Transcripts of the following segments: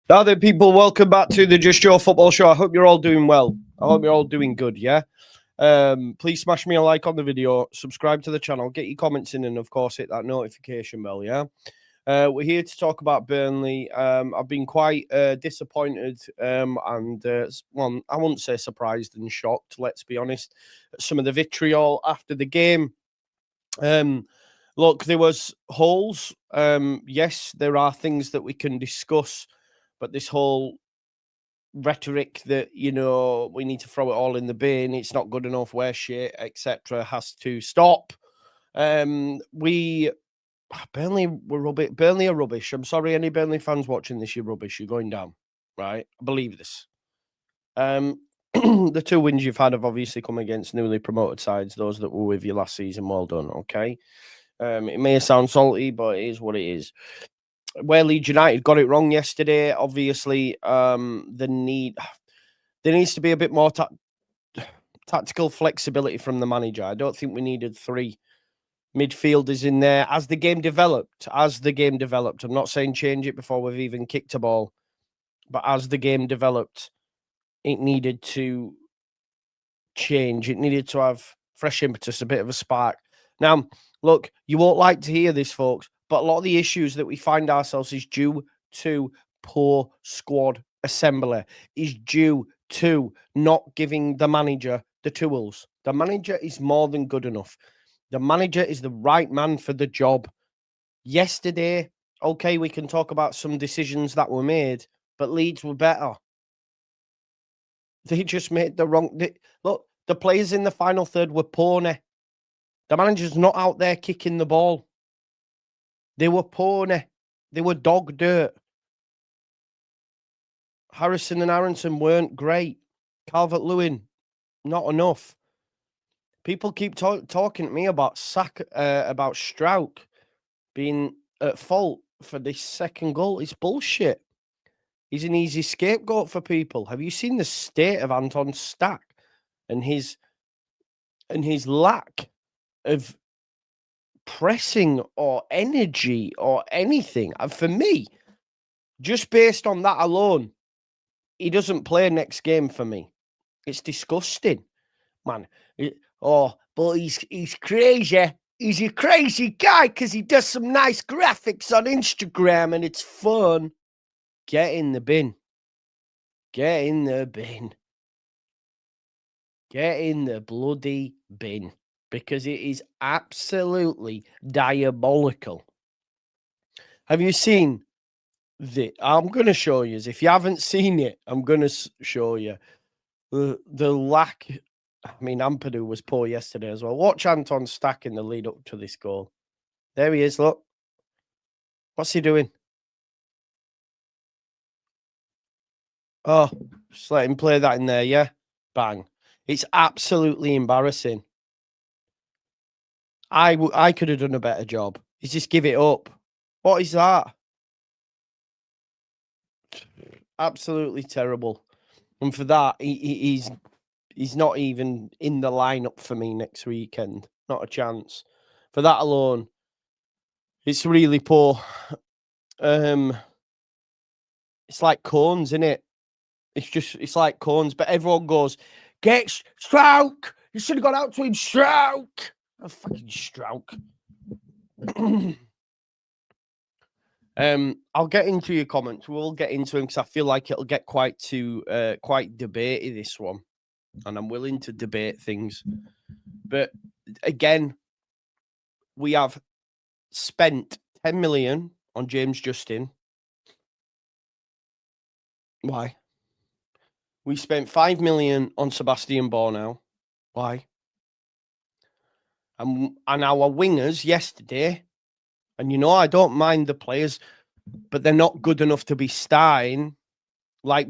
Now then, people, welcome back to the Just Your Football Show. I hope you're all doing well. I hope you're all doing good, yeah? Please smash me a like on the video, subscribe to the channel, get your comments in, and, of course, hit that notification bell, yeah? We're here to talk about Burnley. I've been quite disappointed and, well, I wouldn't say surprised and shocked, let's be honest, at some of the vitriol after the game. Look, there was holes. Yes, there are things that we can discuss, but this whole rhetoric that, you know, we need to throw it all in the bin, it's not good enough, we're shit, etc., has to stop. Burnley were rubbish. Burnley are rubbish. I'm sorry, any Burnley fans watching this, you're rubbish. You're going down, right? I believe this. The two wins you've had have obviously come against newly promoted sides, those that were with you last season. Well done, okay? It may sound salty, but it is what it is. Where Leeds United got it wrong yesterday, obviously, there needs to be a bit more tactical flexibility from the manager. I don't think we needed three midfielders in there as the game developed. I'm not saying change it before we've even kicked a ball, but as the game developed, it needed to change. It needed to have fresh impetus, a bit of a spark. Now, look, you won't like to hear this, folks, but a lot of the issues that we find ourselves is due to poor squad assembly, is due to not giving the manager the tools. The manager is more than good enough. The manager is the right man for the job. Yesterday, okay, we can talk about some decisions that were made, but Leeds were better. They just made the wrong... Look, the players in the final third were pony. The manager's not out there kicking the ball. They were pony. They were dog dirt. Harrison and Aronson weren't great. Calvert-Lewin, not enough. People keep talking to me about Strauch being at fault for this second goal. It's bullshit. He's an easy scapegoat for people. Have you seen the state of Anton Stack and his lack of pressing or energy or anything? And for me, just based on that alone, he doesn't play next game for me. It's disgusting, man. But he's crazy. He's a crazy guy because he does some nice graphics on Instagram and it's fun. Get in the bin. Get in the bin. Get in the bloody bin. Because it is absolutely diabolical. Have you seen I'm going to show you. If you haven't seen it, I'm going to show you. The lack... I mean, Ampadu was poor yesterday as well. Watch Anton Stack in the lead up to this goal. There he is, look. What's he doing? Oh, just let him play that in there, yeah? Bang. It's absolutely embarrassing. I could have done a better job. He's just give it up. What is that? Absolutely terrible. And for that, he's not even in the lineup for me next weekend. Not a chance. For that alone, it's really poor. It's like cones, isn't it? It's like cones, but everyone goes, get Strauch! You should have gone out to him, Strauch! A fucking Strauch. I'll get into your comments. We'll get into them because I feel like it'll get quite debatey, this one. And I'm willing to debate things. But again, we have spent 10 million on James Justin. Why? We spent 5 million on Sebastian Bornau. Why? And our wingers yesterday, and you know I don't mind the players, but they're not good enough to be starting. Like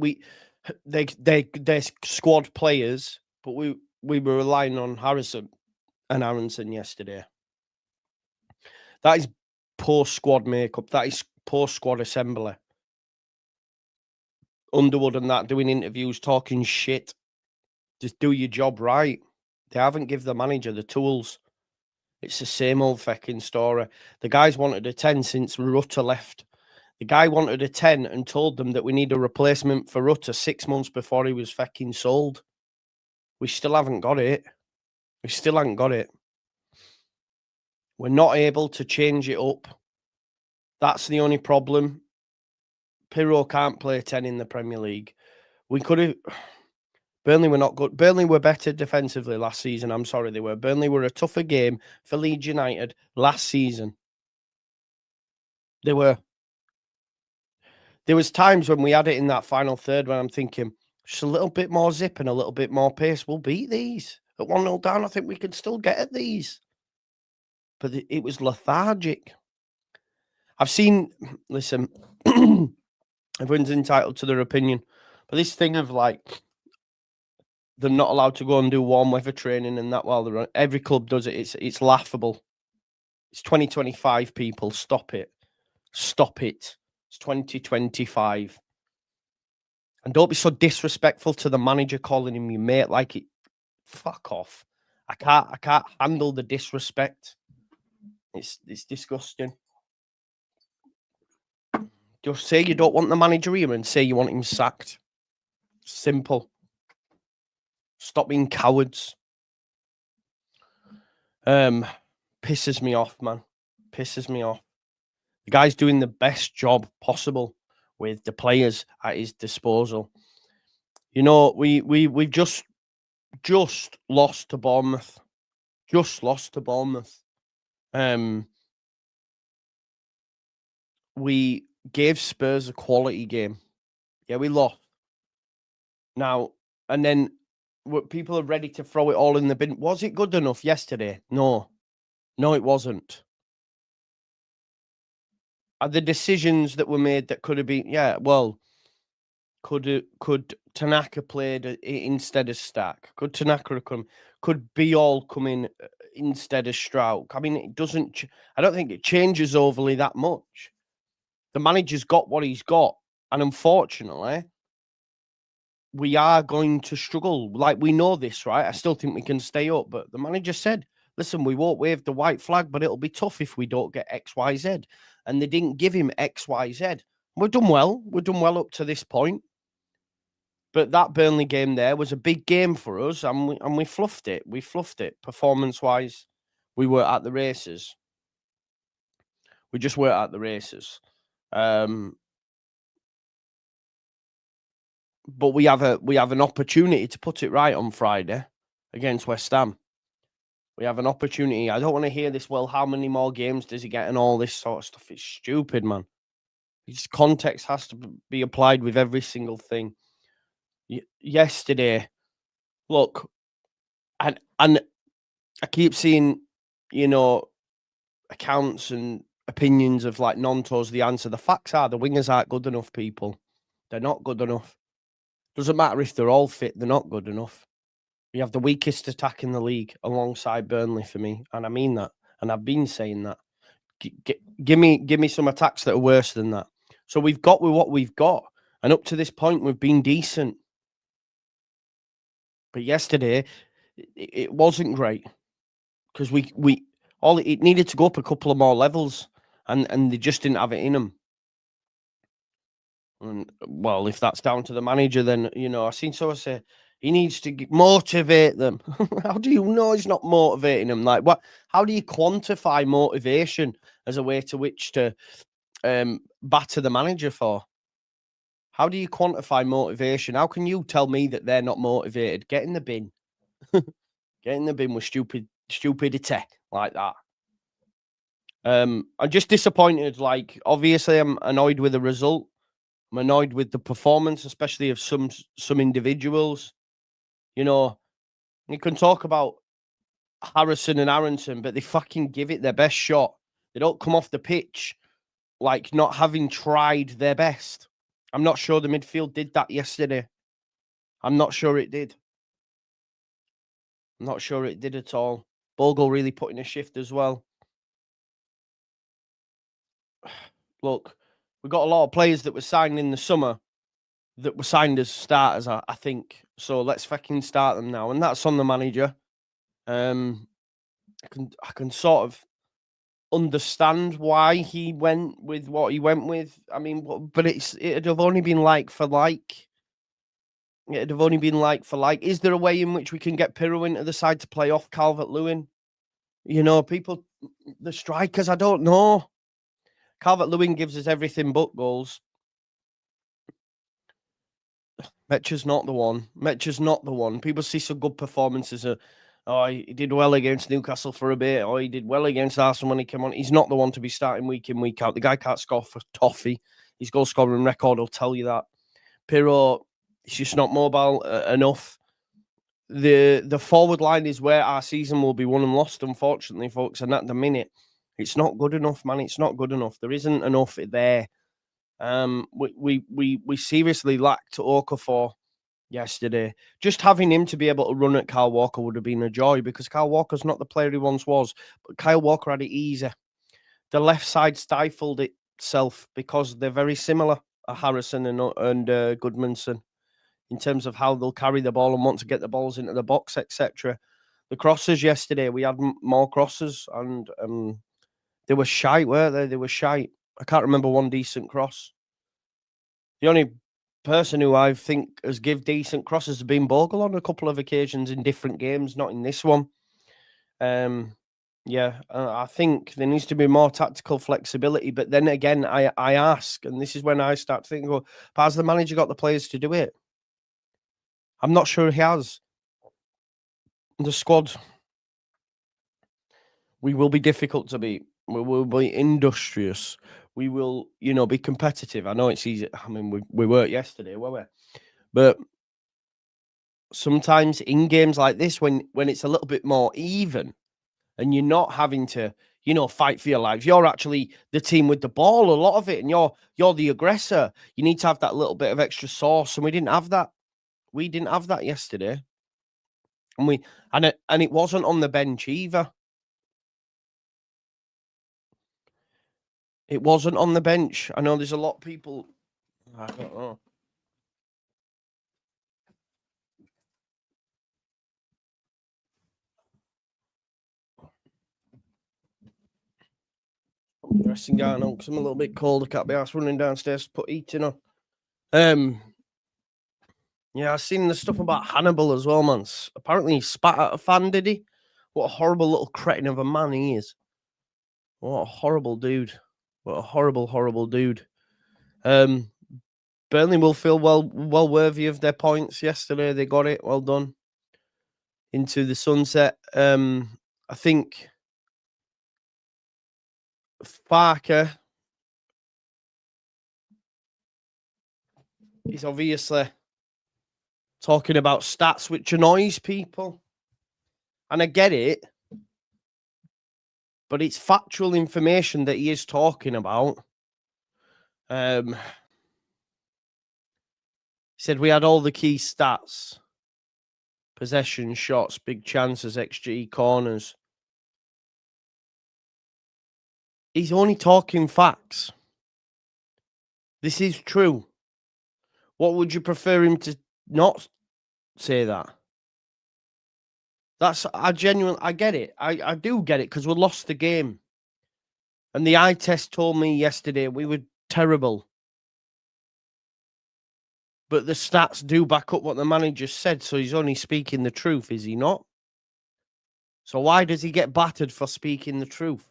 they're squad players, but we were relying on Harrison and Aronson yesterday. That is poor squad makeup. That is poor squad assembly. Underwood and that doing interviews, talking shit. Just do your job right. They haven't given the manager the tools. It's the same old fucking story. The guys wanted a 10 since Rutter left. The guy wanted a 10 and told them that we need a replacement for Rutter 6 months before he was fucking sold. We still haven't got it. We still haven't got it. We're not able to change it up. That's the only problem. Pirro can't play 10 in the Premier League. We could have... Burnley were not good. Burnley were better defensively last season. I'm sorry, they were. Burnley were a tougher game for Leeds United last season. They were. There was times when we had it in that final third when I'm thinking, just a little bit more zip and a little bit more pace, we'll beat these. At 1-0 down, I think we can still get at these. But it was lethargic. I've seen, listen, everyone's entitled to their opinion. But this thing of like, they're not allowed to go and do warm weather training and that while they're on. Every club does it. It's laughable. It's 2025, people. Stop it. Stop it. It's 2025. And don't be so disrespectful to the manager calling him your mate like it. Fuck off. I can't handle the disrespect. It's disgusting. Just say you don't want the manager here and say you want him sacked. Simple. Stop being cowards. Pisses me off, man. Pisses me off. The guy's doing the best job possible with the players at his disposal. You know, we've just lost to Bournemouth. Just lost to Bournemouth. We gave Spurs a quality game. Yeah, we lost. Now, and then people are ready to throw it all in the bin. Was it good enough yesterday? No. No, it wasn't. Are the decisions that were made that could have been, yeah, well, could Tanaka played instead of Stack? Could Tanaka come? Could Biol come in instead of Strauch? I mean, it doesn't, I don't think it changes overly that much. The manager's got what he's got. And unfortunately, we are going to struggle. Like, we know this, right? I still think we can stay up. But the manager said, listen, we won't wave the white flag, but it'll be tough if we don't get X, Y, Z. And they didn't give him X, Y, Z. We've done well. We've done well up to this point. But that Burnley game there was a big game for us, and we fluffed it. We fluffed it. Performance-wise, we were at the races. We just weren't at the races. But we have an opportunity to put it right on Friday against West Ham. We have an opportunity. I don't want to hear this, well, how many more games does he get and all this sort of stuff. It's stupid, man. It's context has to be applied with every single thing. Yesterday, look, and I keep seeing, you know, accounts and opinions of like Nonto's the answer. The facts are the wingers aren't good enough, people. They're not good enough. Doesn't matter if they're all fit, they're not good enough. We have the weakest attack in the league alongside Burnley for me. And I mean that. And I've been saying that. Give me some attacks that are worse than that. So we've got with what we've got. And up to this point, we've been decent. But yesterday, it wasn't great. Because it needed to go up a couple of more levels. And they just didn't have it in them. And, well, if that's down to the manager, then, you know, I've seen someone say, he needs to motivate them. How do you know he's not motivating them? Like, what? How do you quantify motivation as a way to which to batter the manager for? How do you quantify motivation? How can you tell me that they're not motivated? Get in the bin. Get in the bin with stupidity like that. I'm just disappointed. Like, obviously, I'm annoyed with the result. I'm annoyed with the performance, especially of some individuals. You know, you can talk about Harrison and Aronson, but they fucking give it their best shot. They don't come off the pitch like not having tried their best. I'm not sure the midfield did that yesterday. I'm not sure it did. I'm not sure it did at all. Bogle really put in a shift as well. Look, we got a lot of players that were signed in the summer that were signed as starters, I think. So let's fucking start them now. And that's on the manager. I can sort of understand why he went with what he went with. I mean, but it'd have only been like for like. It'd have only been like for like. Is there a way in which we can get Pirro into the side to play off Calvert-Lewin? You know, people, the strikers, I don't know. Calvert-Lewin gives us everything but goals. Metcha's not the one. Metcha's not the one. People see some good performances. Oh, he did well against Newcastle for a bit. Oh, he did well against Arsenal when he came on. He's not the one to be starting week in, week out. The guy can't score for toffee. His goal scoring record will tell you that. Pirro, he's just not mobile enough. The forward line is where our season will be won and lost, unfortunately, folks. And at the minute, it's not good enough, man. It's not good enough. There isn't enough there. We seriously lacked Okafor yesterday. Just having him to be able to run at Kyle Walker would have been a joy, because Kyle Walker's not the player he once was, but Kyle Walker had it easy. The left side stifled itself because they're very similar, Harrison and Goodmanson, in terms of how they'll carry the ball and want to get the balls into the box, etc. The crosses yesterday, we had more crosses, and they were shite, weren't they? They were shite. I can't remember one decent cross. The only person who I think has give decent crosses has been Bogle on a couple of occasions in different games, not in this one. I think there needs to be more tactical flexibility. But then again, I ask, and this is when I start thinking, well, has the manager got the players to do it? I'm not sure he has. The squad, we will be difficult to beat. We will be industrious. We will, be competitive. I know it's easy. I mean, we weren't yesterday, were we? But sometimes in games like this, when it's a little bit more even, and you're not having to, fight for your lives, you're actually the team with the ball a lot of it, and you're the aggressor. You need to have that little bit of extra sauce, and we didn't have that. We didn't have that yesterday, and it wasn't on the bench either. It wasn't on the bench. I know there's a lot of people. I don't know. I'm dressing down on because I'm a little bit cold. I can't be asked running downstairs to put heating on. Yeah, I've seen the stuff about Hannibal as well, man. Apparently he spat at a fan, did he? What a horrible little cretin of a man he is. What a horrible dude. What a horrible, horrible dude. Burnley will feel well worthy of their points yesterday. They got it. Well done. Into the sunset. I think Farker is obviously talking about stats, which annoys people. And I get it. But it's factual information that he is talking about. He said we had all the key stats. Possession, shots, big chances, XG, corners. He's only talking facts. This is true. What would you prefer him to not say that? I get it. I do get it, because we lost the game. And the eye test told me yesterday we were terrible. But the stats do back up what the manager said, so he's only speaking the truth, is he not? So why does he get battered for speaking the truth?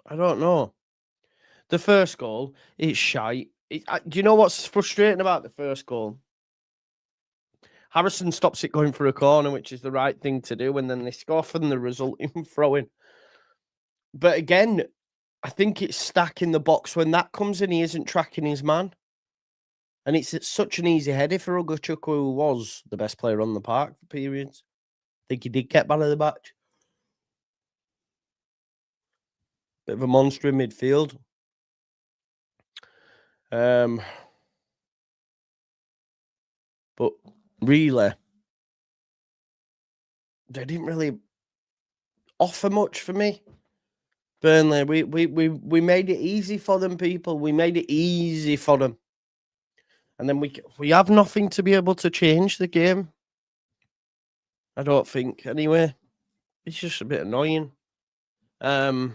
I don't know. The first goal, it's shite. Do you know what's frustrating about the first goal? Harrison stops it going for a corner, which is the right thing to do, and then they score from the resulting throw-in. But again, I think it's stacking the box. When that comes in, he isn't tracking his man. And it's such an easy header for Ugochukwu, who was the best player on the park for periods. I think he did get man of the match. Bit of a monster in midfield. But really, they didn't really offer much for me. Burnley, we made it easy for them, people. We made it easy for them. And then we have nothing to be able to change the game. I don't think. Anyway, it's just a bit annoying. And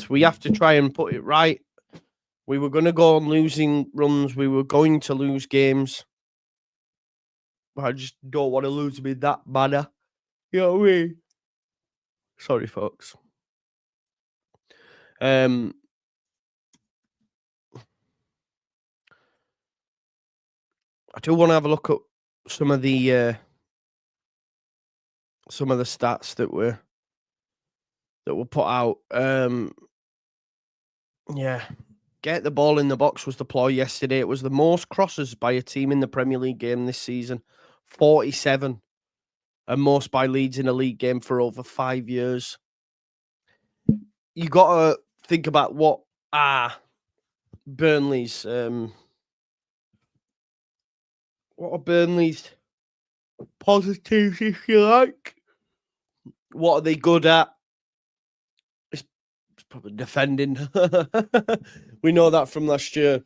we have to try and put it right. We were going to go on losing runs. We were going to lose games. I just don't want to lose them in that manner. You know what I mean? Sorry, folks. I do want to have a look at some of the stats that were put out. Yeah. Get the ball in the box was the ploy yesterday. It was the most crosses by a team in the Premier League game this season, 47, and most by Leeds in a league game for over 5 years. You got to think about what are Burnley's positives, if you like. What are they good at? It's probably defending. We know that from last year.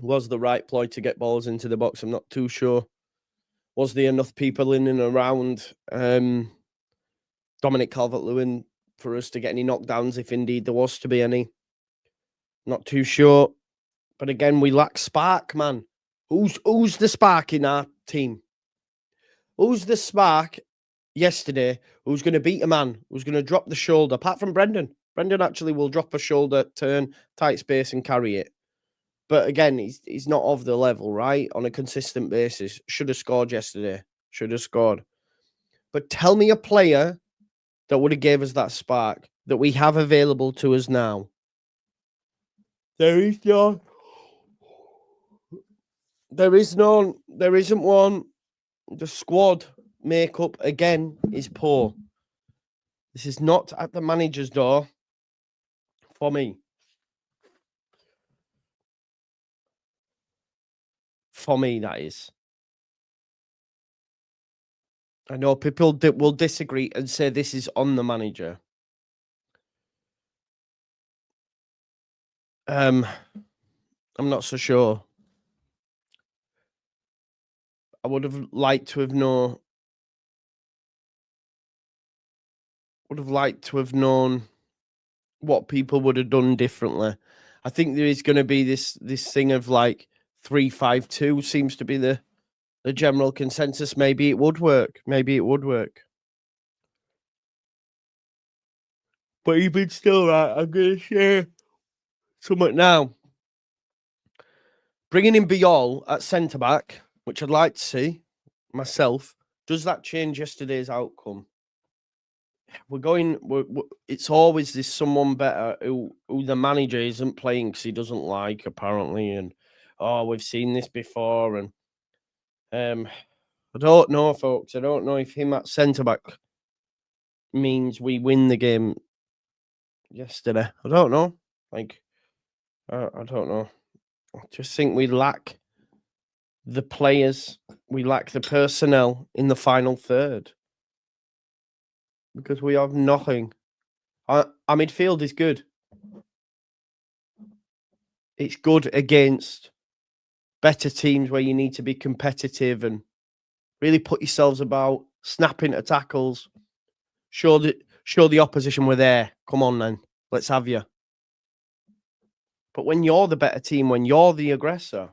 Was the right ploy to get balls into the box? I'm not too sure. Was there enough people in and around Dominic Calvert-Lewin for us to get any knockdowns, if indeed there was to be any? Not too sure. But again, we lack spark, man. Who's the spark in our team? Who's the spark yesterday who's going to beat a man, who's going to drop the shoulder, apart from Brendan? Brendan actually will drop a shoulder, turn, tight space and carry it. But again, he's not of the level, right? On a consistent basis. Should have scored yesterday. Should have scored. But tell me a player that would have gave us that spark that we have available to us now. There is none. There isn't one. The squad makeup, again, is poor. This is not at the manager's door for me. For me, that is. I know people will disagree and say this is on the manager. I'm not so sure. I would have liked to have known. What people would have done differently. I think there is going to be this thing of like 3-5-2 seems to be the general consensus. Maybe it would work. But even still, right, I'm going to share something now. Bringing in Biol at centre back, which I'd like to see myself. Does that change yesterday's outcome? It's always this someone better who the manager isn't playing because he doesn't like, apparently, and we've seen this before, and I don't know, folks. I don't know if him at centre back means we win the game yesterday. I don't know. I don't know. I just think we lack the players. We lack the personnel in the final third. Because we have nothing. Our midfield is good. It's good against better teams where you need to be competitive and really put yourselves about, snap into tackles, show the opposition we're there. Come on, then. Let's have you. But when you're the better team, when you're the aggressor,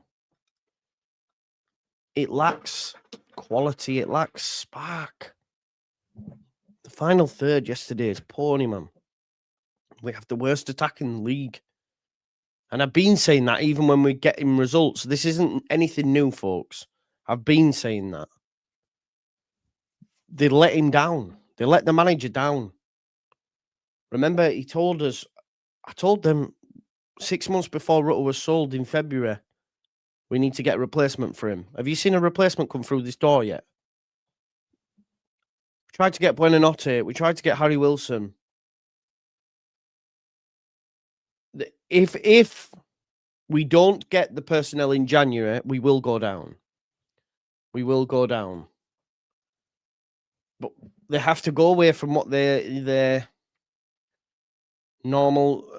it lacks quality. It lacks spark. The final third yesterday is poorly, man. We have the worst attack in the league. And I've been saying that even when we're getting results. This isn't anything new, folks. I've been saying that. They let him down. They let the manager down. Remember, he told us, I told them 6 months before Rutter was sold in February, we need to get a replacement for him. Have you seen a replacement come through this door yet? We tried to get Buonanotte. We tried to get Harry Wilson. If we don't get the personnel in January, we will go down. We will go down. But they have to go away from what their normal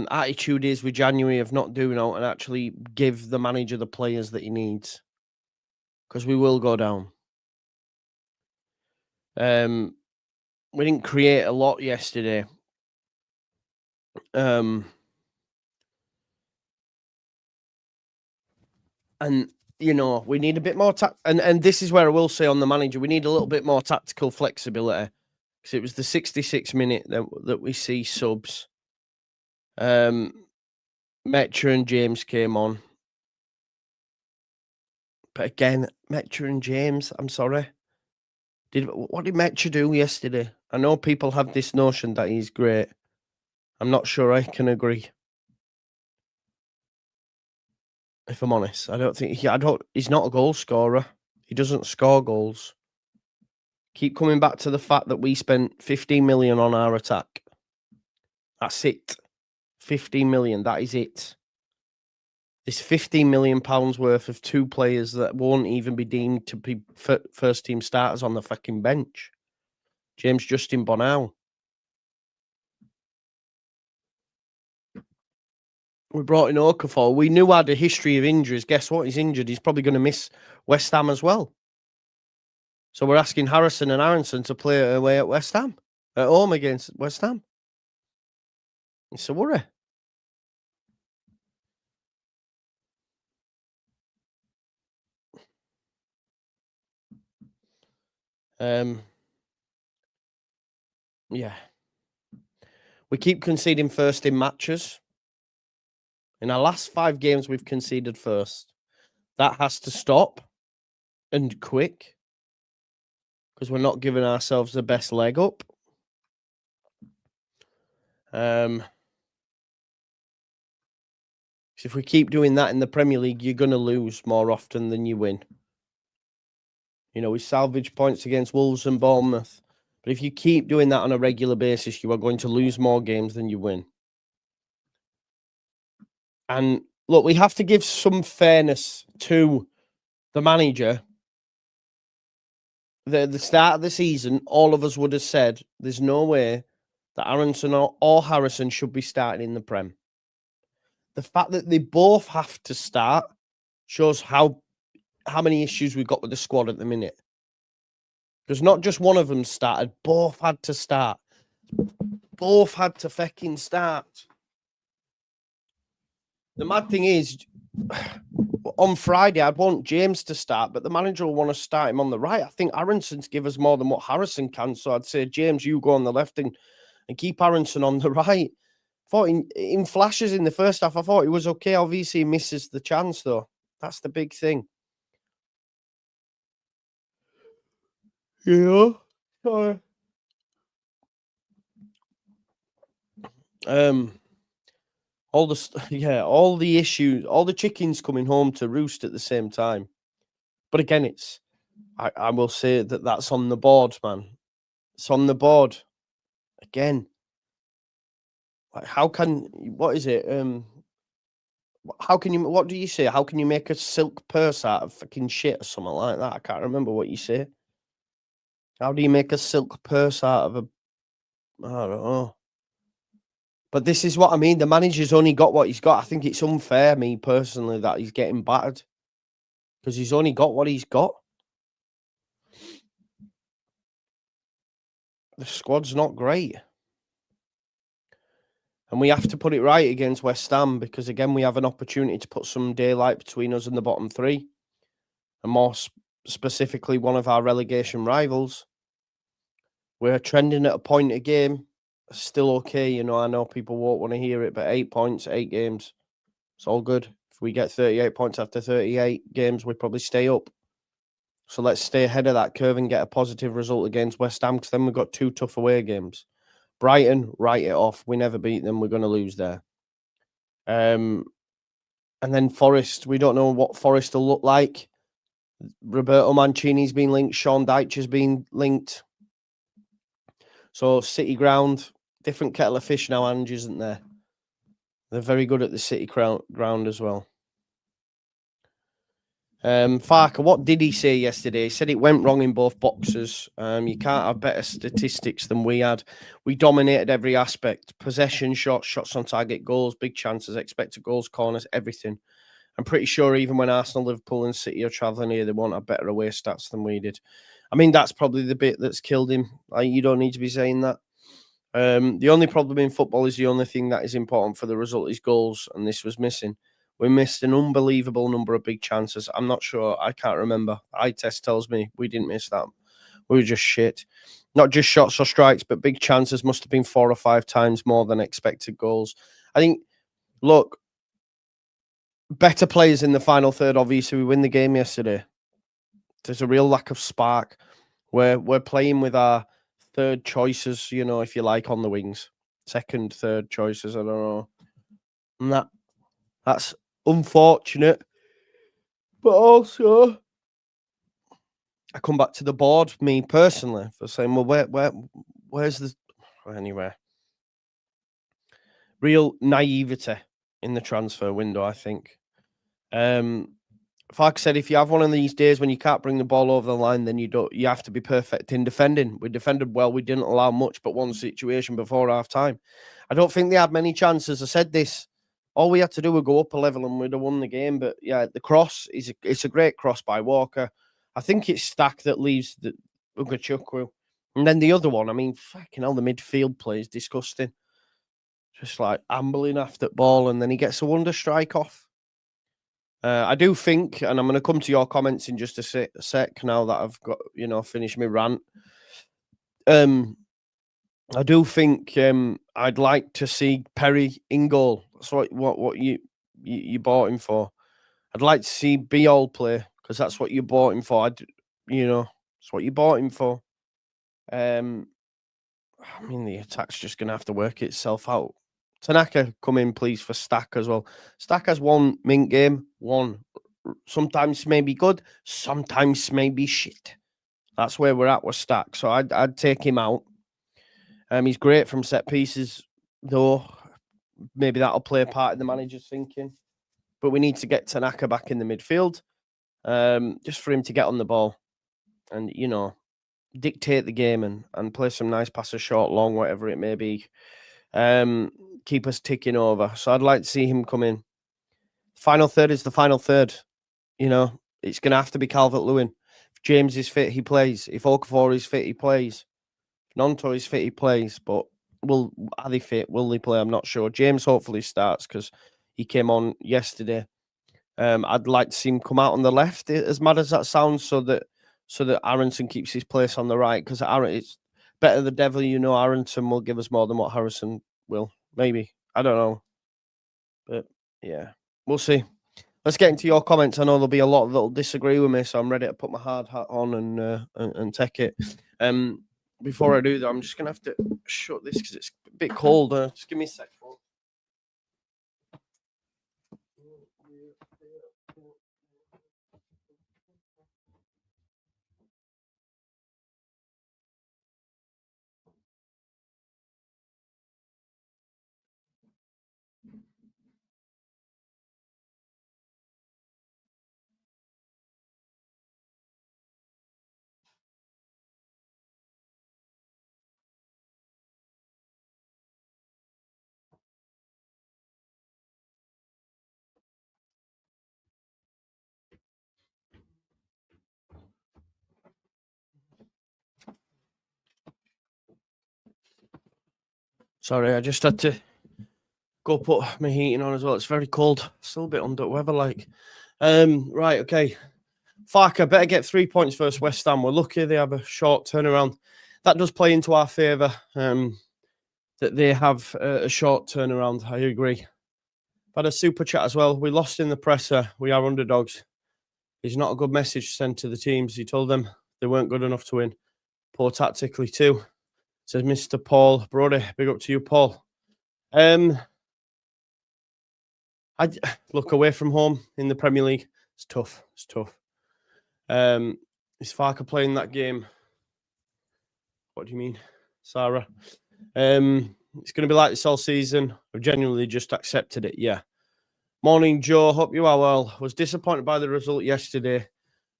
attitude is with January of not doing out and actually give the manager the players that he needs. Because we will go down. We didn't create a lot yesterday. And you know, we need a bit more and this is where I will say on the manager, we need a little bit more tactical flexibility, because it was the 66th minute that we see subs. Metcher and James came on, but again, Metcher and James, I'm sorry. What did Metcher do yesterday? I know people have this notion that he's great. I'm not sure I can agree. If I'm honest, I don't think he's not a goal scorer. He doesn't score goals. Keep coming back to the fact that we spent 15 million on our attack. That's it. 15 million. That is it. There's 15 million pounds worth of two players that won't even be deemed to be first team starters on the fucking bench. James Justin Bonal. We brought in Okafor. We knew had a history of injuries. Guess what? He's injured. He's probably going to miss West Ham as well. So we're asking Harrison and Aronson to play away at West Ham, at home against West Ham. It's a worry. Yeah. We keep conceding first in matches. In our last 5 games, we've conceded first. That has to stop, and quick, because we're not giving ourselves the best leg up. So if we keep doing that in the Premier League, you're going to lose more often than you win. You know, we salvage points against Wolves and Bournemouth. But if you keep doing that on a regular basis, you are going to lose more games than you win. And look, we have to give some fairness to the manager. The start of the season, all of us would have said there's no way that Aronson or Harrison should be starting in the Prem. The fact that they both have to start shows how many issues we've got with the squad at the minute. Because not just one of them started, both had to start. Both had to fucking start. The mad thing is, on Friday, I'd want James to start, but the manager will want to start him on the right. I think Aronson's give us more than what Harrison can. So I'd say, James, you go on the left and keep Aronson on the right. I thought in flashes in the first half, I thought he was okay. Obviously, he misses the chance, though. That's the big thing. Yeah. Sorry. All the issues, all the chickens coming home to roost at the same time. But again, I will say that's on the board, man. It's on the board. Again. Like, what is it? What do you say? How can you make a silk purse out of fucking shit or something like that? I can't remember what you say. How do you make a silk purse out of I don't know. But this is what I mean. The manager's only got what he's got. I think it's unfair, me personally, that he's getting battered. Because he's only got what he's got. The squad's not great. And we have to put it right against West Ham, because, again, we have an opportunity to put some daylight between us and the bottom 3. And more specifically, one of our relegation rivals. We're trending at a point a game. Still okay, you know. I know people won't want to hear it, but 8 points, 8 games. It's all good. If we get 38 points after 38 games, we probably stay up. So let's stay ahead of that curve and get a positive result against West Ham, because then we've got 2 tough away games. Brighton, write it off. We never beat them. We're going to lose there. And then Forest, we don't know what Forest will look like. Roberto Mancini's been linked. Sean Dyche has been linked. So City ground, different kettle of fish now, Ange, isn't there? They're very good at the City ground as well. Farker, what did he say yesterday? He said it went wrong in both boxes. You can't have better statistics than we had. We dominated every aspect. Possession, shots on target, goals, big chances, expected goals, corners, everything. I'm pretty sure even when Arsenal, Liverpool and City are travelling here, they won't have better away stats than we did. I mean, that's probably the bit that's killed him. Like, you don't need to be saying that. The only problem in football is the only thing that is important for the result is goals, and this was missing. We missed an unbelievable number of big chances. I'm not sure. I can't remember. Eye test tells me we didn't miss that. We were just shit. Not just shots or strikes, but big chances must have been 4 or 5 times more than expected goals. I think, look, better players in the final third. Obviously, we win the game yesterday. There's a real lack of spark. We're playing with our third choices, you know, if you like, on the wings. Second, third choices, I don't know. And that's unfortunate. But also, I come back to the board, me personally, for saying, well, where's the... Anyway. Real naivety in the transfer window, I think. Like I said, if you have one of these days when you can't bring the ball over the line, then you have to be perfect in defending. We defended well. We didn't allow much but one situation before half time. I don't think they had many chances. I said this. All we had to do was go up a level and we'd have won the game. But yeah, the cross it's a great cross by Walker. I think it's Stack that leaves the Ugachukwu. And then the other one, I mean, fucking hell, the midfield play is disgusting. Just like ambling after the ball, and then he gets a wonder strike off. I do think, and I'm going to come to your comments in just a sec now that I've got, finished my rant. I do think I'd like to see Perry in goal. That's what you bought him for. I'd like to see Biol play because that's what you bought him for. It's what you bought him for. I mean, the attack's just going to have to work itself out. Tanaka, come in, please, for Stack as well. Stack has one mint game, one sometimes maybe good, sometimes maybe shit. That's where we're at with Stack. So I'd take him out. He's great from set pieces, though. Maybe that'll play a part in the manager's thinking. But we need to get Tanaka back in the midfield, just for him to get on the ball and, dictate the game and play some nice passes, short, long, whatever it may be. Keep us ticking over. So I'd like to see him come in. Final third is the final third. It's going to have to be Calvert-Lewin. If James is fit, he plays. If Okafor is fit, he plays. If Nonto is fit, he plays. But are they fit? Will they play? I'm not sure. James hopefully starts because he came on yesterday. I'd like to see him come out on the left, as mad as that sounds, so that Aronson keeps his place on the right. Because it's better the devil, Aronson will give us more than what Harrison will. Maybe. I don't know. But yeah, we'll see. Let's get into your comments. I know there'll be a lot that'll disagree with me, so I'm ready to put my hard hat on and take it. Before I do that, I'm just going to have to shut this because it's a bit cold. Just give me a sec. Sorry, I just had to go put my heating on as well. It's very cold. Still a bit under weather like. Right, okay. Farker, better get 3 points versus West Ham. We're lucky they have a short turnaround. That does play into our favour, that they have a short turnaround. I agree. Had a super chat as well. We lost in the presser. We are underdogs. It's not a good message sent to the teams. He told them they weren't good enough to win. Poor tactically too. Says Mr. Paul Brody. Big up to you, Paul. I look away from home in the Premier League. It's tough. It's tough. Is Farker playing that game? What do you mean, Sarah? It's going to be like this all season. I've genuinely just accepted it. Yeah. Morning, Joe. Hope you are well. Was disappointed by the result yesterday.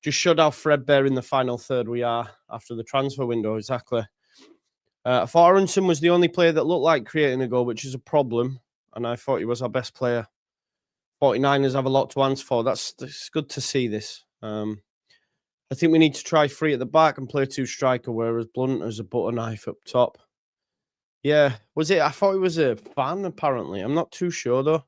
Just showed how threadbare in the final third we are after the transfer window. Exactly. I thought Aronson was the only player that looked like creating a goal, which is a problem. And I thought he was our best player. 49ers have a lot to answer for. That's good to see this. I think we need to try 3 at the back and play 2 striker, whereas Blunt has a butter knife up top. Yeah, was it? I thought he was a fan, apparently. I'm not too sure, though.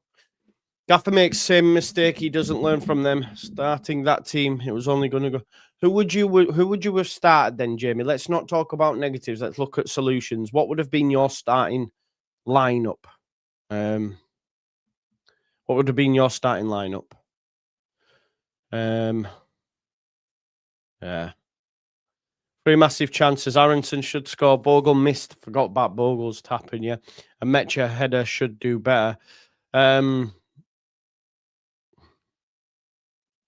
Gaffer makes same mistake. He doesn't learn from them. Starting that team, it was only going to go. Who would you have started then, Jamie? Let's not talk about negatives. Let's look at solutions. What would have been your starting lineup? What would have been your starting lineup? Yeah. 3 massive chances. Aronson should score. Bogle missed. Forgot about Bogle's tapping, yeah. And Metcha header should do better.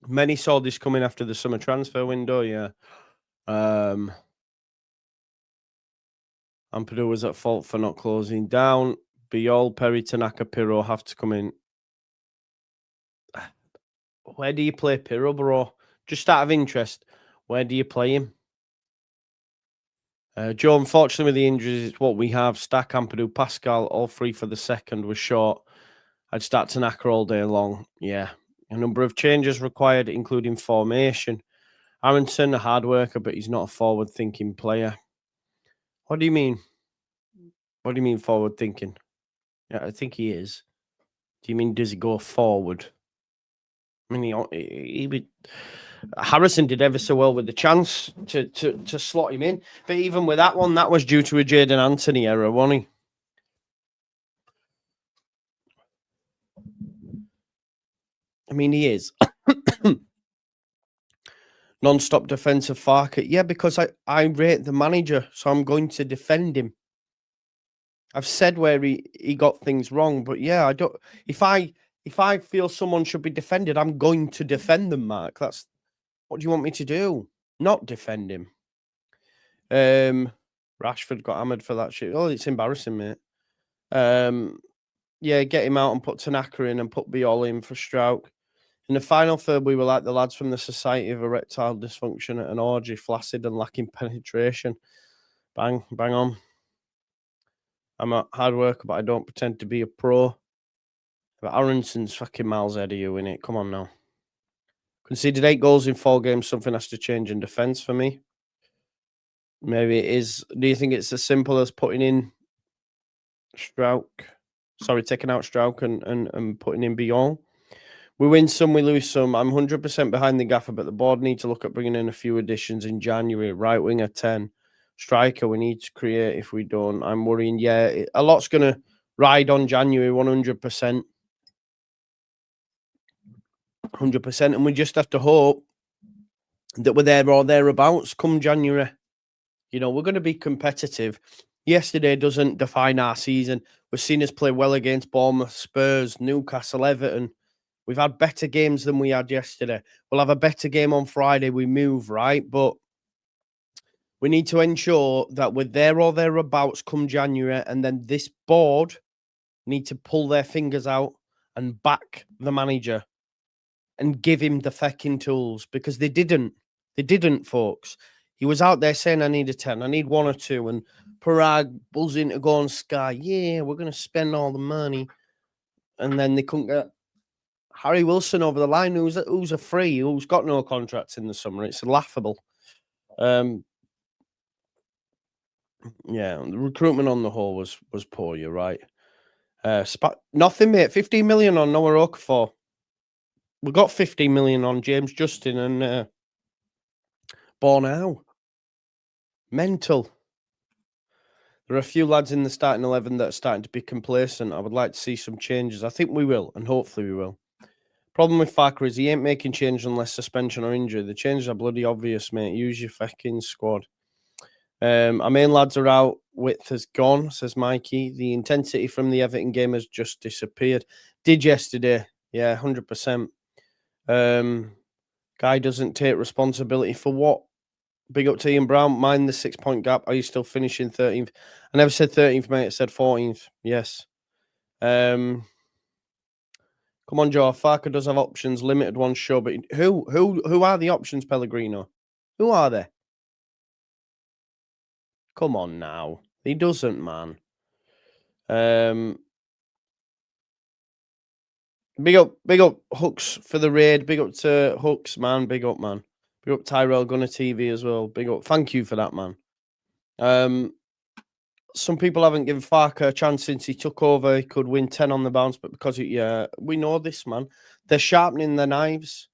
Many saw this coming after the summer transfer window, yeah. Ampadu was at fault for not closing down. Biol, Perry, Tanaka, Pirro have to come in. Where do you play Pirro, bro? Just out of interest, where do you play him? Joe, unfortunately, with the injuries, it's what we have. Stack, Ampadu, Pascal, all 3 for the second was short. I'd start Tanaka all day long. Yeah. A number of changes required, including formation. Aronson, a hard worker, but he's not a forward-thinking player. What do you mean? What do you mean forward-thinking? Yeah, I think he is. Do you mean does he go forward? I mean, he would. Harrison did ever so well with the chance to slot him in, but even with that one, that was due to a Jadon Anthony error, wasn't he? I mean, he is. Non-stop defensive Farker. Yeah, because I rate the manager, so I'm going to defend him. I've said where he got things wrong, but yeah, I don't. If I feel someone should be defended, I'm going to defend them, Mark. That's what do you want me to do? Not defend him. Rashford got hammered for that shit. Oh, it's embarrassing, mate. Yeah, get him out and put Tanaka in and put Biol in for Strauch. In the final third, we were like the lads from the Society of Erectile Dysfunction at an orgy, flaccid and lacking penetration. Bang, bang on. I'm a hard worker, but I don't pretend to be a pro. But Aronson's fucking miles ahead of you, innit? Come on now. Conceded 8 goals in 4 games. Something has to change in defence for me. Maybe it is. Do you think it's as simple as putting in Strauch? Sorry, taking out Strauch and putting in Biol? We win some, we lose some. I'm 100% behind the gaffer, but the board need to look at bringing in a few additions in January. Right winger 10, striker we need to create. If we don't, I'm worrying. Yeah, a lot's going to ride on January 100%. 100%. And we just have to hope that we're there or thereabouts come January. You know, we're going to be competitive. Yesterday doesn't define our season. We've seen us play well against Bournemouth, Spurs, Newcastle, Everton. We've had better games than we had yesterday. We'll have a better game on Friday. We move, right? But we need to ensure that we're there or thereabouts come January, and then this board need to pull their fingers out and back the manager and give him the fucking tools, because they didn't. They didn't, folks. He was out there saying, I need a 10, I need 1 or 2, and Parag buzzing to go on Sky. Yeah, we're going to spend all the money. And then they couldn't get Harry Wilson over the line, who's a free, who's got no contracts in the summer. It's laughable. Yeah, the recruitment on the whole was poor. You're right. Nothing, mate. 15 million on Noah Okafor. We got 15 million on James Justin and Bornau. Mental. There are a few lads in the starting 11 that are starting to be complacent. I would like to see some changes. I think we will, and hopefully we will. Problem with Farker is he ain't making change unless suspension or injury. The changes are bloody obvious, mate. Use your fucking squad. Our main lads are out. Width has gone, says Mikey. The intensity from the Everton game has just disappeared. Did yesterday. Yeah, 100%. Guy doesn't take responsibility for what? Big up to Ian Brown. Mind the 6-point gap. Are you still finishing 13th? I never said 13th, mate. I said 14th. Yes. Come on, Joe. Farker does have options, limited ones, sure, but who are the options, Pellegrino? Who are they? Come on now. He doesn't, man. Big up Hooks for the raid. Big up to Hooks, man. Big up, man. Big up Tyrell Gunner TV as well. Big up. Thank you for that, man. Some people haven't given Farker a chance since he took over. He could win 10 on the bounce, but because we know this, man. They're sharpening their knives.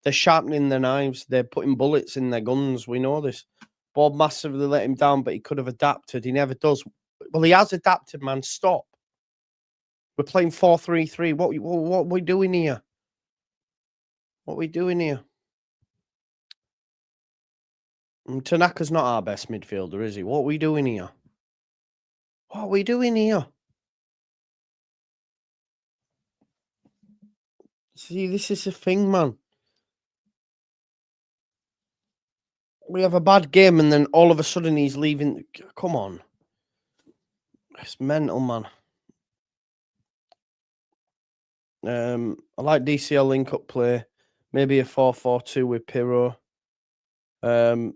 They're putting bullets in their guns. We know this. Bob massively let him down, but he could have adapted. He never does. Well, he has adapted, man. Stop. We're playing 4-3-3. What are we doing here? What are we doing here? Tanaka's not our best midfielder, is he? What are we doing here? What are we doing here? See, this is the thing, man. We have a bad game, and then all of a sudden he's leaving. Come on. It's mental, man. I like DCL link-up play. Maybe a 4-4-2 with Pirro. Can't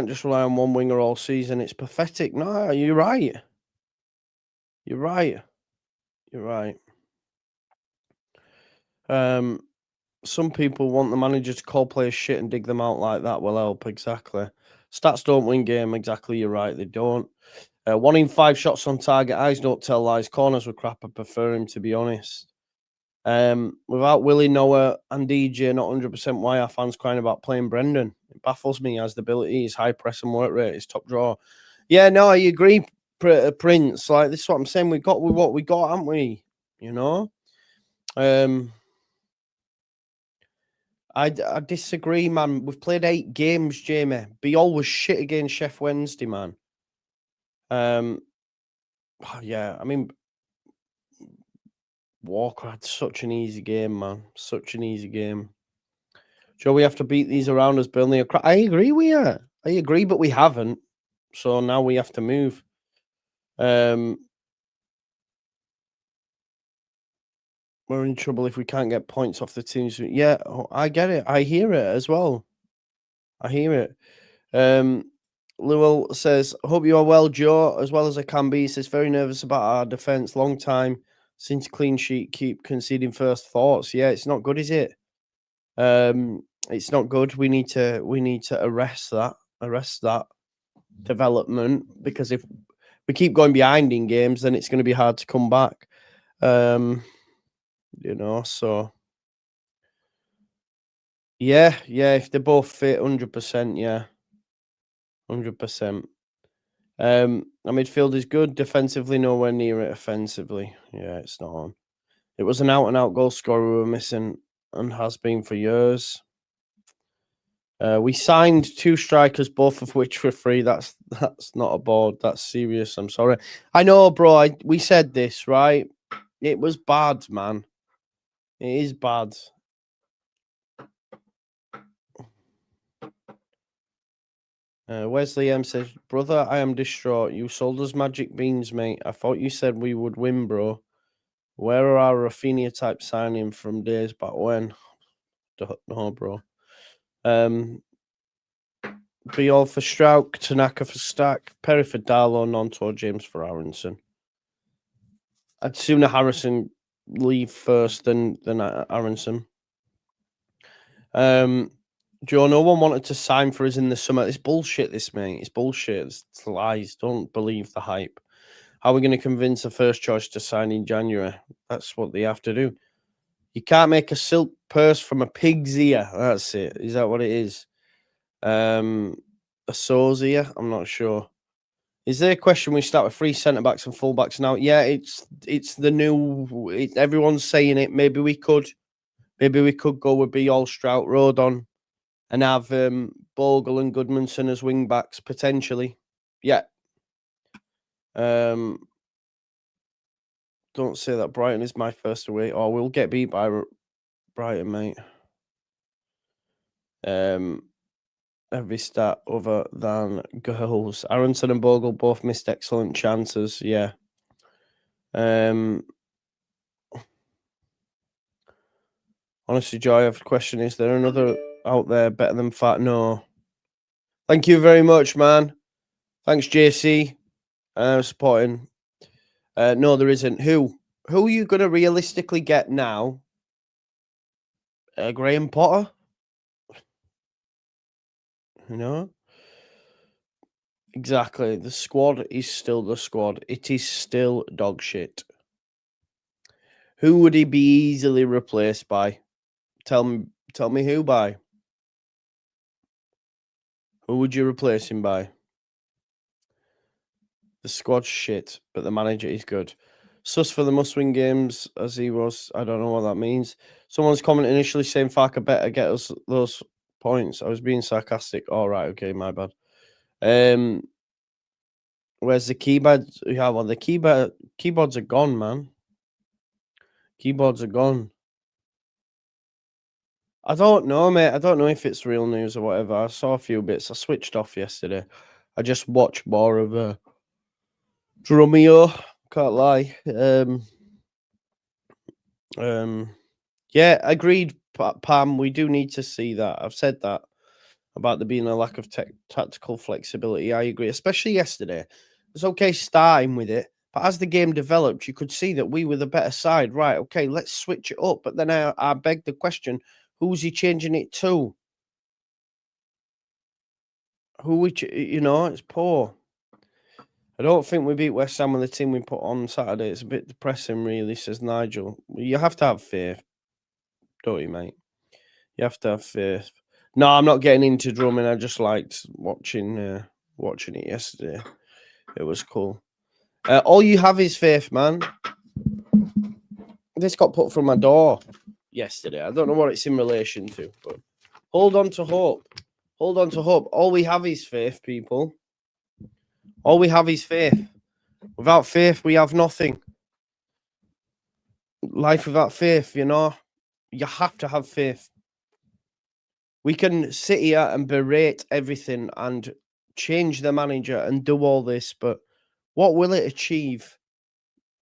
just rely on one winger all season. It's pathetic. No, you're right. You're right. You're right. Some people want the manager to call players shit and dig them out like that. Will help. Exactly. Stats don't win game. Exactly. You're right. They don't. 1 in 5 shots on target. Eyes don't tell lies. Corners were crap. I prefer him, to be honest. Without Willie, Noah, and DJ, not 100% why our fans crying about playing Brendan. It baffles me. He has the ability, his high press and work rate, his top draw. Yeah, no, I agree, Prince. Like, this is what I'm saying. We got what we got, haven't we? You know? I disagree, man. We've played 8 games, Jamie. Biol was shit against Sheff Wednesday, man. Yeah, I mean, Walker had such an easy game, man. Such an easy game. Joe, we have to beat these around us, Burnley. I agree with you. I agree, but we haven't. So now we have to move. We're in trouble if we can't get points off the teams. Yeah, I get it. I hear it as well. I hear it. Lowell says, hope you are well, Joe, as well as I can be. He says, very nervous about our defence. Long time since clean sheet, keep conceding first thoughts. Yeah, it's not good, is it? It's not good. We need to arrest that development, because if we keep going behind in games, then it's going to be hard to come back. So yeah, if they're both fit, 100%, yeah. 100%. Our midfield is good. Defensively, nowhere near it. Offensively, yeah, it's not on. It was an out-and-out goal scorer we were missing, and has been for years. We signed 2 strikers, both of which were free. That's not a board. That's serious. I'm sorry. I know, bro. We said this, right? It was bad, man. It is bad. Wesley M says, brother, I am distraught. You sold us magic beans, mate. I thought you said we would win, bro. Where are our Rafinha type signing from days back when? Don't know, bro. Be all for Strauch, Tanaka for Stack, Perry for Darlow, Nonto, James for Aronson. I'd sooner Harrison leave first than Aronson. Joe, no one wanted to sign for us in the summer. It's bullshit, this, mate. It's bullshit. It's lies. Don't believe the hype. How are we going to convince the first choice to sign in January? That's what they have to do. You can't make a silk purse from a pig's ear. That's it. Is that what it is? A sow's ear? I'm not sure. Is there a question we start with 3 centre-backs and full-backs now? Yeah, it's the new... everyone's saying it. Maybe we could go with Biol, Strout, Rodon, and have Bogle and Goodmanson as wing-backs, potentially. Yeah. Don't say that Brighton is my first away. Oh, we'll get beat by Brighton, mate. Every stat other than goals. Aronson and Bogle both missed excellent chances. Yeah. Honestly, Joy, I have a question. Is there another out there better than Fat? No. Thank you very much, man. Thanks, JC. Supporting. No, there isn't. Who? Who are you going to realistically get now? Graham Potter? You know? Exactly. The squad is still the squad. It is still dog shit. Who would he be easily replaced by? Tell me who by. Who would you replace him by? The squad's shit, but the manager is good. Sus for the must-win games as he was. I don't know what that means. Someone's comment initially saying Farker better get us those points. I was being sarcastic. All right, okay, my bad. Where's the keyboards? Yeah, well, the keyboards are gone, man. Keyboards are gone. I don't know, mate. I don't know if it's real news or whatever. I saw a few bits. I switched off yesterday. I just watched more of Drumeo. Can't lie. Yeah, agreed, Pam. We do need to see that. I've said that about there being a lack of tactical flexibility. I agree, especially yesterday. It's okay starting with it, but as the game developed, you could see that we were the better side. Right, okay, let's switch it up. But then I beg the question, who's he changing it to? It's poor. I don't think we beat West Ham with the team we put on Saturday. It's a bit depressing, really, says Nigel. You have to have faith, don't you, mate? You have to have faith. No, I'm not getting into drumming. I just liked watching it yesterday. It was cool. All you have is faith, man. This got put through my door yesterday. I don't know what it's in relation to, but hold on to hope. Hold on to hope. All we have is faith, people. All we have is faith. Without faith, we have nothing. Life without faith, you have to have faith. We can sit here and berate everything and change the manager and do all this, but what will it achieve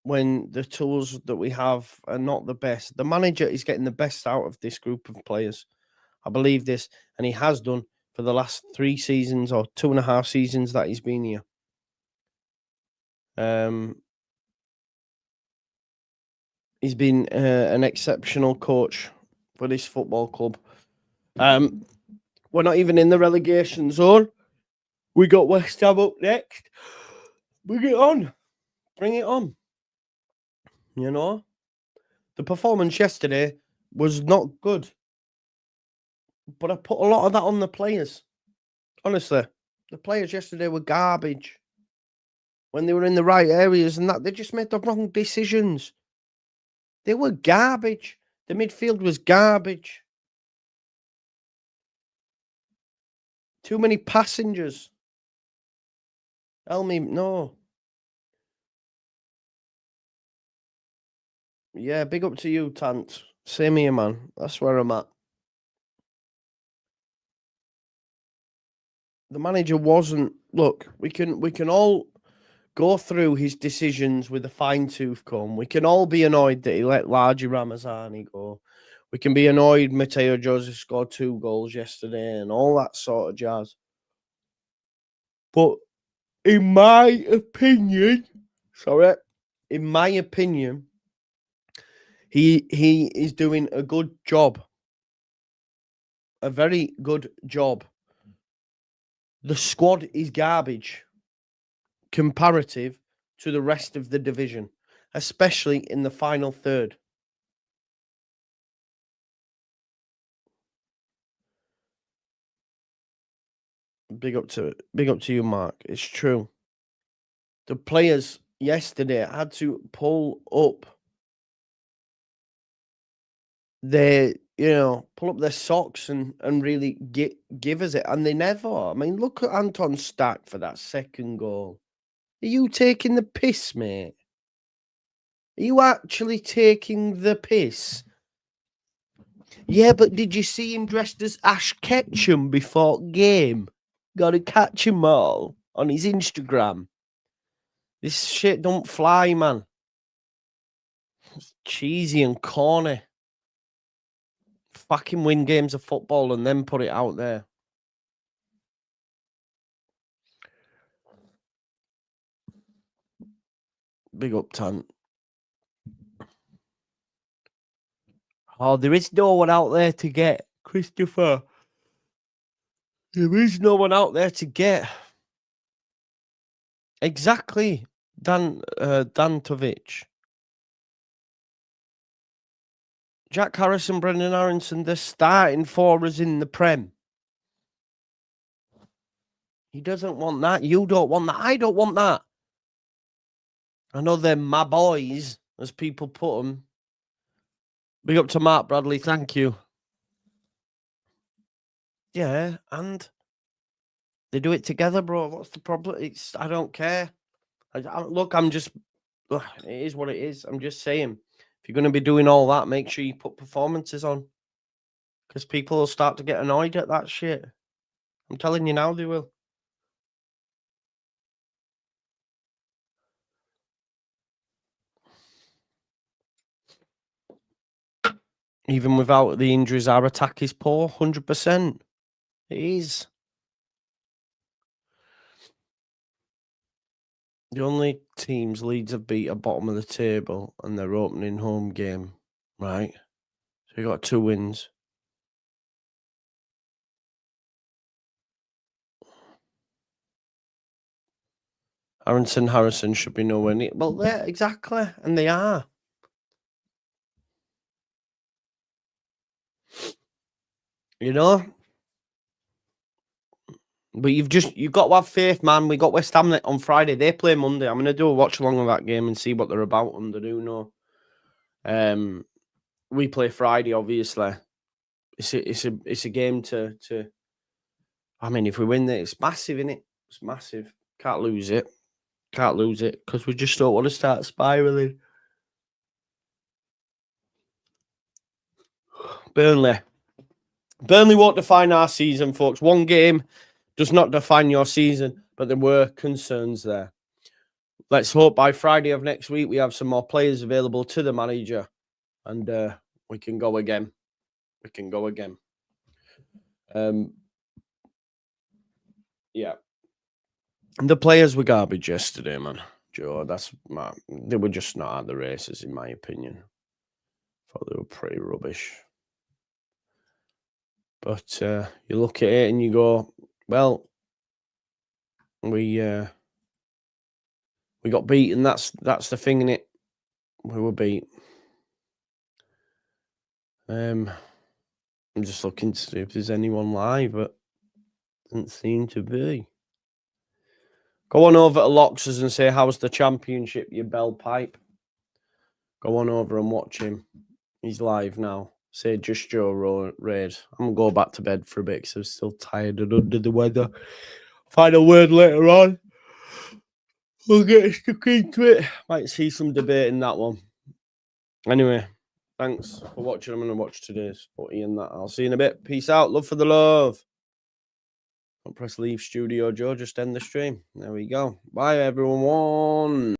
when the tools that we have are not the best? The manager is getting the best out of this group of players. I believe this, and he has done for the last 3 seasons or 2.5 seasons that he's been here. He's been an exceptional coach for this football club. We're not even in the relegation zone. We got West Ham up next. Bring it on. Bring it on. The performance yesterday was not good. But I put a lot of that on the players. Honestly, the players yesterday were garbage. When they were in the right areas and that, they just made the wrong decisions. They were garbage. The midfield was garbage. Too many passengers. Elmi, no. Yeah, big up to you, Tant. Same here, man. That's where I'm at. The manager wasn't. Look, we can all go through his decisions with a fine-tooth comb. We can all be annoyed that he let Largy Ramazani go. We can be annoyed Mateo Joseph scored 2 goals yesterday and all that sort of jazz. But in my opinion, he is doing a good job. A very good job. The squad is garbage comparative to the rest of the division, especially in the final third. Big up to you, Mark. It's true. The players yesterday had to pull up pull up their socks and really give us it, and they never. I mean, look at Anton Stack for that second goal. Are you taking the piss, mate? Are you actually taking the piss? Yeah, but did you see him dressed as Ash Ketchum before game? Gotta catch 'em all on his Instagram. This shit don't fly, man. It's cheesy and corny. Fucking win games of football and then put it out there. Big up, Tant. Oh, there is no one out there to get, Christopher. There is no one out there to get. Exactly. Dantovic. Jack Harrison, Brendan Aronson, they're starting for us in the Prem. He doesn't want that. You don't want that. I don't want that. I know they're my boys, as people put them. Big up to Mark Bradley. Thank you. Yeah, and they do it together, bro. What's the problem? I don't care. Look, it is what it is. I'm just saying, if you're going to be doing all that, make sure you put performances on. Because people will start to get annoyed at that shit. I'm telling you now, they will. Even without the injuries, our attack is poor, 100%. It is. The only teams Leeds have beat are bottom of the table and their opening home game, right? So you got 2 wins. Aronson, Harrison should be nowhere near. Well, yeah, exactly, and they are. You know? But you've got to have faith, man. We got West Ham on Friday. They play Monday. I'm going to do a watch along of that game and see what they're about under Nuno. We play Friday, obviously. It's a game to. I mean, if we win it, it's massive, isn't it? It's massive. Can't lose it. Can't lose it because we just don't want to start spiraling. Burnley won't define our season, folks. One game does not define your season, but there were concerns there. Let's hope by Friday of next week we have some more players available to the manager and we can go again. We can go again. Yeah. The players were garbage yesterday, man. Joe, they were just not at the races, in my opinion. Thought they were pretty rubbish. But you look at it and you go, well, we got beaten. That's the thing, innit? We were beat. I'm just looking to see if there's anyone live, but doesn't seem to be. Go on over to Loxers and say, how's the championship, you bell pipe? Go on over and watch him. He's live now. Say Just Joe Raid. I'm going to go back to bed for a bit because I'm still tired and under the weather. Final word later on. We'll get stuck into it. Might see some debate in that one. Anyway, thanks for watching. I'm going to watch today's footy and that. I'll see you in a bit. Peace out. Love for the love. Don't press leave studio, Joe. Just end the stream. There we go. Bye, everyone.